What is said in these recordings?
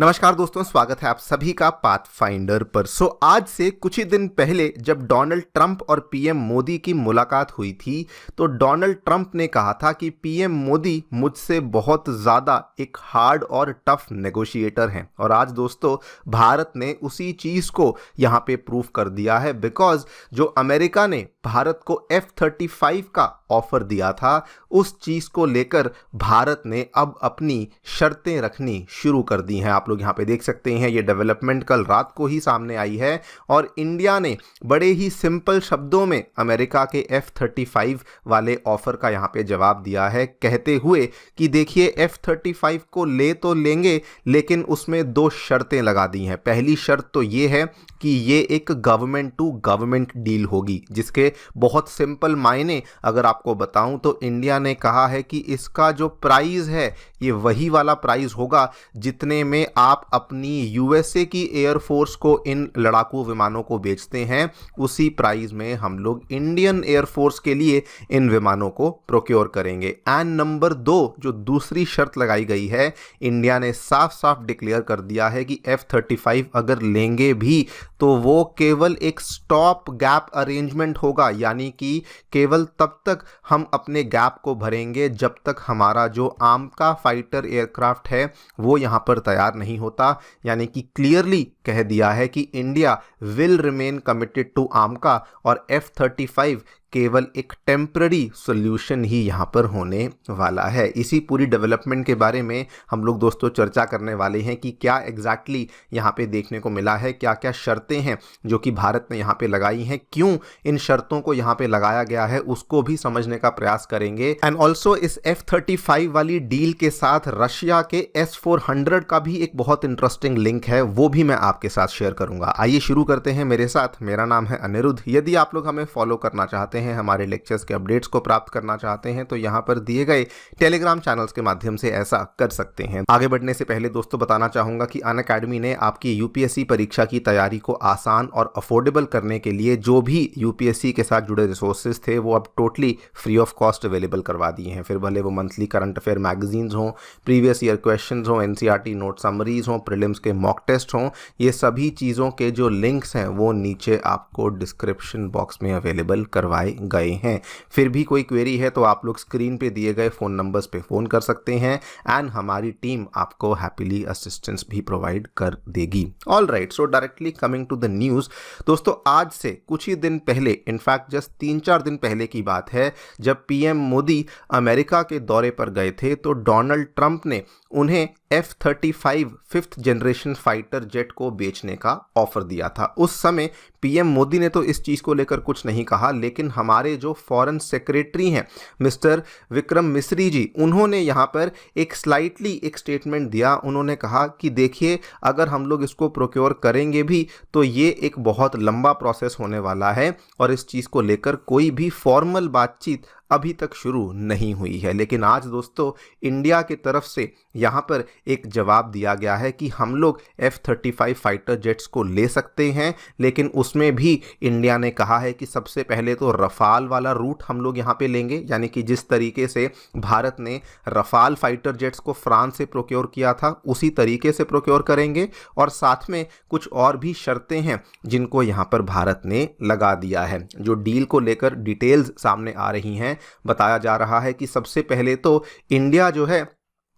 नमस्कार दोस्तों, स्वागत है आप सभी का पाथफाइंडर पर। आज से कुछ ही दिन पहले जब डोनाल्ड ट्रंप और पीएम मोदी की मुलाकात हुई थी तो डोनाल्ड ट्रंप ने कहा था कि पीएम मोदी मुझसे बहुत ज़्यादा एक हार्ड और टफ नेगोशिएटर हैं। और आज दोस्तों भारत ने उसी चीज़ को यहाँ पे प्रूव कर दिया है, बिकॉज जो अमेरिका ने भारत को F-35 का ऑफर दिया था उस चीज़ को लेकर भारत ने अब अपनी शर्तें रखनी शुरू कर दी हैं। आप लोग यहाँ पे देख सकते हैं, ये डेवलपमेंट कल रात को ही सामने आई है और इंडिया ने बड़े ही सिंपल शब्दों में अमेरिका के F-35 वाले ऑफर का यहाँ पे जवाब दिया है, कहते हुए कि देखिए F-35 को ले तो लेंगे लेकिन उसमें दो शर्तें लगा दी हैं। पहली शर्त तो ये है कि ये एक गवर्नमेंट टू गवर्नमेंट डील होगी, जिसके बहुत सिंपल मायने अगर आपको बताऊं तो इंडिया ने कहा है कि इसका जो प्राइस है ये वही वाला प्राइस होगा जितने में आप अपनी यूएसए की एयरफोर्स को इन लड़ाकू विमानों को बेचते हैं, उसी प्राइस में हम लोग इंडियन एयरफोर्स के लिए इन विमानों को प्रोक्योर करेंगे। एंड नंबर 2 जो दूसरी शर्त लगाई गई है, इंडिया ने साफ साफ डिक्लेयर कर दिया है कि F-35 अगर लेंगे भी तो वो केवल एक स्टॉप गैप अरेंजमेंट होगा, यानी कि केवल तब तक हम अपने गैप को भरेंगे जब तक हमारा जो आर्म का फाइटर एयरक्राफ्ट है वो यहाँ पर तैयार नहीं होता। यानी कि क्लियरली कह दिया है कि India will remain committed to arm का और F-35 केवल एक टेम्पररी सॉल्यूशन ही यहाँ पर होने वाला है। इसी पूरी डेवलपमेंट के बारे में हम लोग दोस्तों चर्चा करने वाले हैं कि क्या एग्जैक्टली यहाँ पे देखने को मिला है, क्या क्या शर्तें हैं जो कि भारत ने यहाँ पे लगाई हैं, क्यों इन शर्तों को यहाँ पे लगाया गया है, उसको भी समझने का प्रयास करेंगे। एंड ऑल्सो इस F-35 वाली डील के साथ रशिया के S-400 का भी एक बहुत इंटरेस्टिंग लिंक है, वो भी मैं आपके साथ शेयर करूंगा। आइए शुरू करते हैं मेरे साथ। मेरा नाम है अनिरुद्ध। यदि आप लोग हमें फॉलो करना चाहते हैं, हमारे लेक्चर्स के अपडेट्स को प्राप्त करना चाहते हैं, तो यहाँ पर दिए गए टेलीग्राम चैनल्स के माध्यम से ऐसा कर सकते हैं। आगे बढ़ने से पहले दोस्तों बताना चाहूंगा कि अनअकैडमी ने आपकी यूपीएससी परीक्षा की तैयारी को आसान और अफोर्डेबल करने के लिए जो भी यूपीएससी के साथ जुड़े रिसोर्सेज थे वो अब totally free of cost available करवा दिए हैं। फिर भले वो मंथली करंट अफेयर मैगजीन्स हों, प्रीवियस ईयर क्वेश्चंस हों, एनसीईआरटी नोट समरीज हों, प्रीलिम्स के मॉक टेस्ट हों, ये सभी चीज़ों के जो लिंक्स हैं वो नीचे आपको डिस्क्रिप्शन बॉक्स में अवेलेबल करवाए गए हैं। फिर भी कोई क्वेरी है तो आप लोग स्क्रीन पे दिए गए फ़ोन नंबर्स पे फ़ोन कर सकते हैं एंड हमारी टीम आपको हैप्पीली असिस्टेंस भी प्रोवाइड कर देगी। All right, so directly coming to the news दोस्तों, आज से कुछ ही दिन पहले, इनफैक्ट जस्ट 3-4 दिन पहले की बात है, जब पीएम मोदी अमेरिका के दौरे पर गए थे तो डोनाल्ड ट्रंप ने उन्हें F-35 5th generation fighter jet को बेचने का ऑफर दिया था। उस समय पीएम मोदी ने तो इस चीज़ को लेकर कुछ नहीं कहा, लेकिन हमारे जो फॉरेन सेक्रेटरी हैं मिस्टर विक्रम मिस्री जी, उन्होंने यहाँ पर एक स्लाइटली एक स्टेटमेंट दिया। उन्होंने कहा कि देखिए, अगर हम लोग इसको प्रोक्योर करेंगे भी तो ये एक बहुत लंबा प्रोसेस होने वाला है और इस चीज़ को लेकर कोई भी फॉर्मल बातचीत अभी तक शुरू नहीं हुई है। लेकिन आज दोस्तों इंडिया की तरफ से यहाँ पर एक जवाब दिया गया है कि हम लोग F-35 फाइटर जेट्स को ले सकते हैं, लेकिन उसमें भी इंडिया ने कहा है कि सबसे पहले तो रफाल वाला रूट हम लोग यहाँ पे लेंगे, यानी कि जिस तरीके से भारत ने रफाल फाइटर जेट्स को फ्रांस से प्रोक्योर किया था उसी तरीके से प्रोक्योर करेंगे। और साथ में कुछ और भी शर्तें हैं जिनको यहाँ पर भारत ने लगा दिया है। जो डील को लेकर डिटेल्स सामने आ रही हैं, बताया जा रहा है कि सबसे पहले तो इंडिया जो है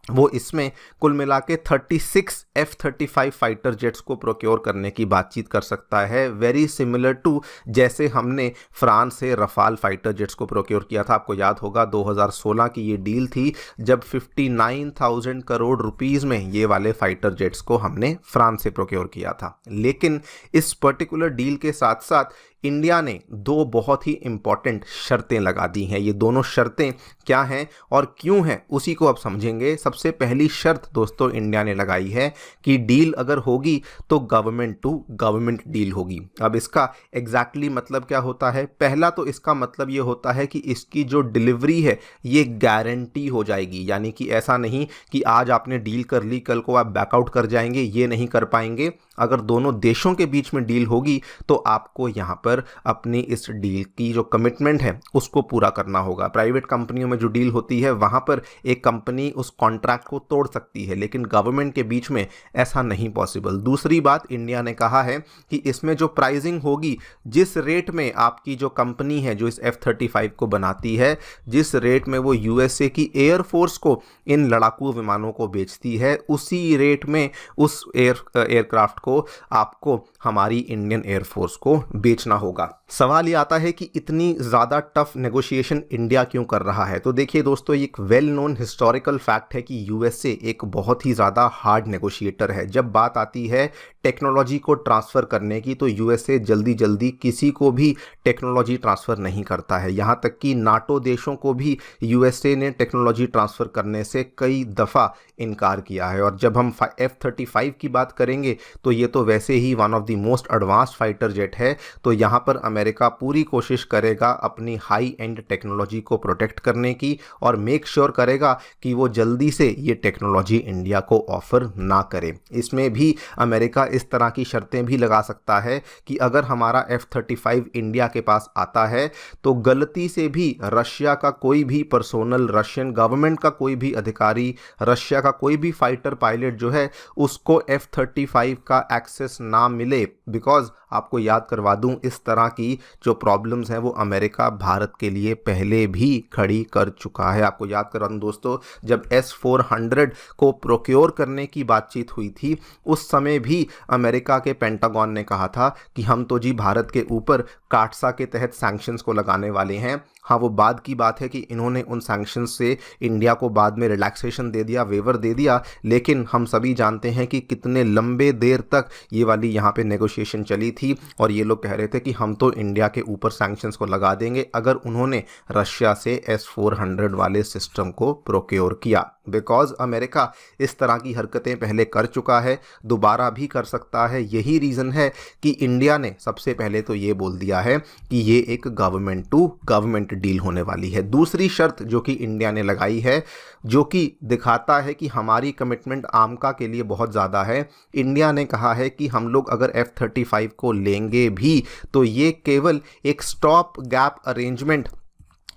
वो इसमें कुल मिला के 36 F-35 फाइटर जेट्स को प्रोक्योर करने की बातचीत कर सकता है, वेरी सिमिलर टू जैसे हमने फ्रांस से रफाल फाइटर जेट्स को प्रोक्योर किया था। आपको याद होगा 2016 की ये डील थी जब 59,000 करोड़ रुपीस में ये वाले फाइटर जेट्स को हमने फ्रांस से प्रोक्योर किया था। लेकिन इस पर्टिकुलर डील के साथ साथ इंडिया ने दो बहुत ही इंपॉर्टेंट शर्तें लगा दी हैं। ये दोनों शर्तें क्या हैं और क्यों हैं उसी को अब समझेंगे। सबसे पहली शर्त दोस्तों इंडिया ने लगाई है कि डील अगर होगी तो गवर्नमेंट टू गवर्नमेंट डील होगी। अब इसका एग्जैक्टली मतलब क्या होता है? पहला तो इसका मतलब ये होता है कि इसकी जो डिलीवरी है ये गारंटी हो जाएगी, यानी कि ऐसा नहीं कि आज आपने डील कर ली कल को आप बैकआउट कर जाएंगे, ये नहीं कर पाएंगे। अगर दोनों देशों के बीच में डील होगी तो आपको यहाँ पर पर अपनी इस डील की जो कमिटमेंट है उसको पूरा करना होगा। प्राइवेट कंपनियों में जो डील होती है वहाँ पर एक कंपनी उस कॉन्ट्रैक्ट को तोड़ सकती है, लेकिन गवर्नमेंट के बीच में ऐसा नहीं पॉसिबल। दूसरी बात, इंडिया ने कहा है कि इसमें जो प्राइसिंग होगी, जिस रेट में आपकी जो कंपनी है जो इस F-35 को बनाती है, जिस रेट में वो यूएसए की एयरफोर्स को इन लड़ाकू विमानों को बेचती है, उसी रेट में उस एयरक्राफ्ट को आपको हमारी इंडियन एयरफोर्स को बेचना होगा। सवाल ये आता है कि इतनी ज़्यादा टफ नेगोशिएशन इंडिया क्यों कर रहा है। तो देखिए दोस्तों, एक वेल नोन हिस्टोरिकल फैक्ट है कि यूएसए एक बहुत ही ज़्यादा हार्ड नेगोशिएटर है। जब बात आती है टेक्नोलॉजी को ट्रांसफ़र करने की, तो यूएसए जल्दी जल्दी किसी को भी टेक्नोलॉजी ट्रांसफ़र नहीं करता है। यहाँ तक कि नाटो देशों को भी यूएसए ने टेक्नोलॉजी ट्रांसफ़र करने से कई दफ़ा इनकार किया है। और जब हम F-35 की बात करेंगे तो ये तो वैसे ही one of the most advanced fighter jet है। तो यहाँ पर अमेरिका पूरी कोशिश करेगा अपनी हाई एंड टेक्नोलॉजी को प्रोटेक्ट करने की और मेक श्योर करेगा कि वो जल्दी से ये टेक्नोलॉजी इंडिया को ऑफर ना करे। इसमें भी अमेरिका इस तरह की शर्तें भी लगा सकता है कि अगर हमारा F-35 इंडिया के पास आता है तो गलती से भी रशिया का कोई भी पर्सोनल, रशियन गवर्नमेंट का कोई भी अधिकारी, रशिया का कोई भी फाइटर पायलट जो है उसको F-35 का एक्सेस ना मिले। बिकॉज आपको याद करवा दूं, इस तरह की जो प्रॉब्लम्स हैं वो अमेरिका भारत के लिए पहले भी खड़ी कर चुका है। आपको याद करवा दूं दोस्तों, जब S-400 को प्रोक्योर करने की बातचीत हुई थी, उस समय भी अमेरिका के पेंटागन ने कहा था कि हम तो जी भारत के ऊपर काटसा के तहत सैंक्शंस को लगाने वाले हैं। हाँ, वो बाद की बात है कि इन्होंने उन सैंक्शंस से इंडिया को बाद में रिलैक्सेशन दे दिया, वेवर दे दिया, लेकिन हम सभी जानते हैं कि कितने लंबे देर तक ये वाली यहाँ पे नेगोशिएशन चली थी और ये लोग कह रहे थे कि हम तो इंडिया के ऊपर सैंक्शंस को लगा देंगे अगर उन्होंने रशिया से S-400 वाले सिस्टम को प्रोक्योर किया। बिकॉज अमेरिका इस तरह की हरकतें पहले कर चुका है, दोबारा भी कर सकता है। यही रीज़न है कि इंडिया ने सबसे पहले तो ये बोल दिया है कि ये एक गवर्नमेंट टू गवर्नमेंट डील होने वाली है। दूसरी शर्त जो कि इंडिया ने लगाई है, जो कि दिखाता है कि हमारी कमिटमेंट आमका के लिए बहुत ज़्यादा है। इंडिया ने कहा है कि हम लोग अगर F-35 को लेंगे भी तो ये केवल एक स्टॉप गैप अरेंजमेंट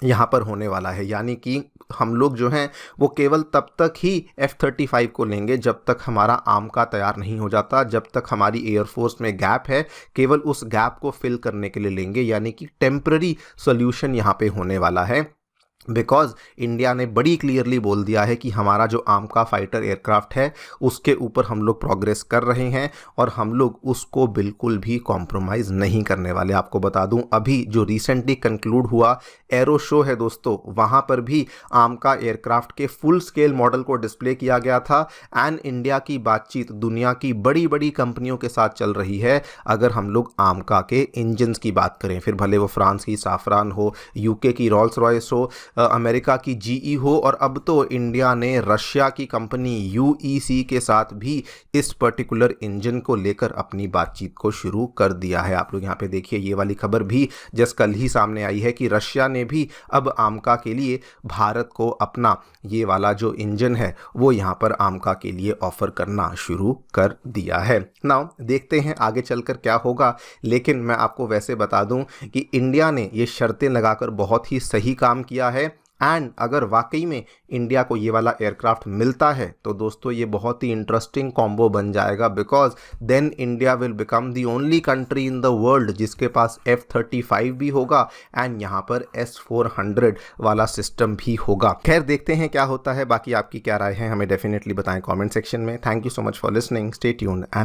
यहाँ पर होने वाला है, यानी कि हम लोग जो हैं वो केवल तब तक ही F-35 को लेंगे जब तक हमारा आमका तैयार नहीं हो जाता, जब तक हमारी एयरफोर्स में गैप है, केवल उस गैप को फिल करने के लिए लेंगे। यानी कि टेम्पररी सॉल्यूशन यहाँ पे होने वाला है। बिकॉज इंडिया ने बड़ी क्लियरली बोल दिया है कि हमारा जो आमका फाइटर एयरक्राफ्ट है उसके ऊपर हम लोग प्रोग्रेस कर रहे हैं और हम लोग उसको बिल्कुल भी कॉम्प्रोमाइज़ नहीं करने वाले। आपको बता दूं, अभी जो रिसेंटली कंक्लूड हुआ एरो शो है दोस्तों, वहाँ पर भी आमका एयरक्राफ्ट के फुल स्केल मॉडल को डिस्प्ले किया गया था। एंड इंडिया की बातचीत दुनिया की बड़ी बड़ी कंपनियों के साथ चल रही है। अगर हम लोग आमका के इंजन्स की बात करें, फिर भले वो फ्रांस की साफरान हो, यूके की रॉल्स रॉयस हो, अमेरिका की GE हो, और अब तो इंडिया ने रशिया की कंपनी UEC के साथ भी इस पर्टिकुलर इंजन को लेकर अपनी बातचीत को शुरू कर दिया है। आप लोग यहाँ पे देखिए, ये वाली खबर भी जस्ट कल ही सामने आई है कि रशिया ने भी अब आमका के लिए भारत को अपना ये वाला जो इंजन है वो यहाँ पर आमका के लिए ऑफर करना शुरू कर दिया है। नाउ देखते हैं आगे चलकर क्या होगा, लेकिन मैं आपको वैसे बता दूं कि इंडिया ने ये शर्तें लगाकर बहुत ही सही काम किया है। एंड अगर वाकई में इंडिया को ये वाला एयरक्राफ्ट मिलता है तो दोस्तों ये बहुत ही इंटरेस्टिंग कॉम्बो बन जाएगा। Because then India will become the only country in the world जिसके पास F-35 भी होगा एंड यहाँ पर S-400 वाला सिस्टम भी होगा। खैर देखते हैं क्या होता है। बाकी आपकी क्या राय है हमें डेफिनेटली बताएं कमेंट सेक्शन में। Thank you so much for listening, stay tuned and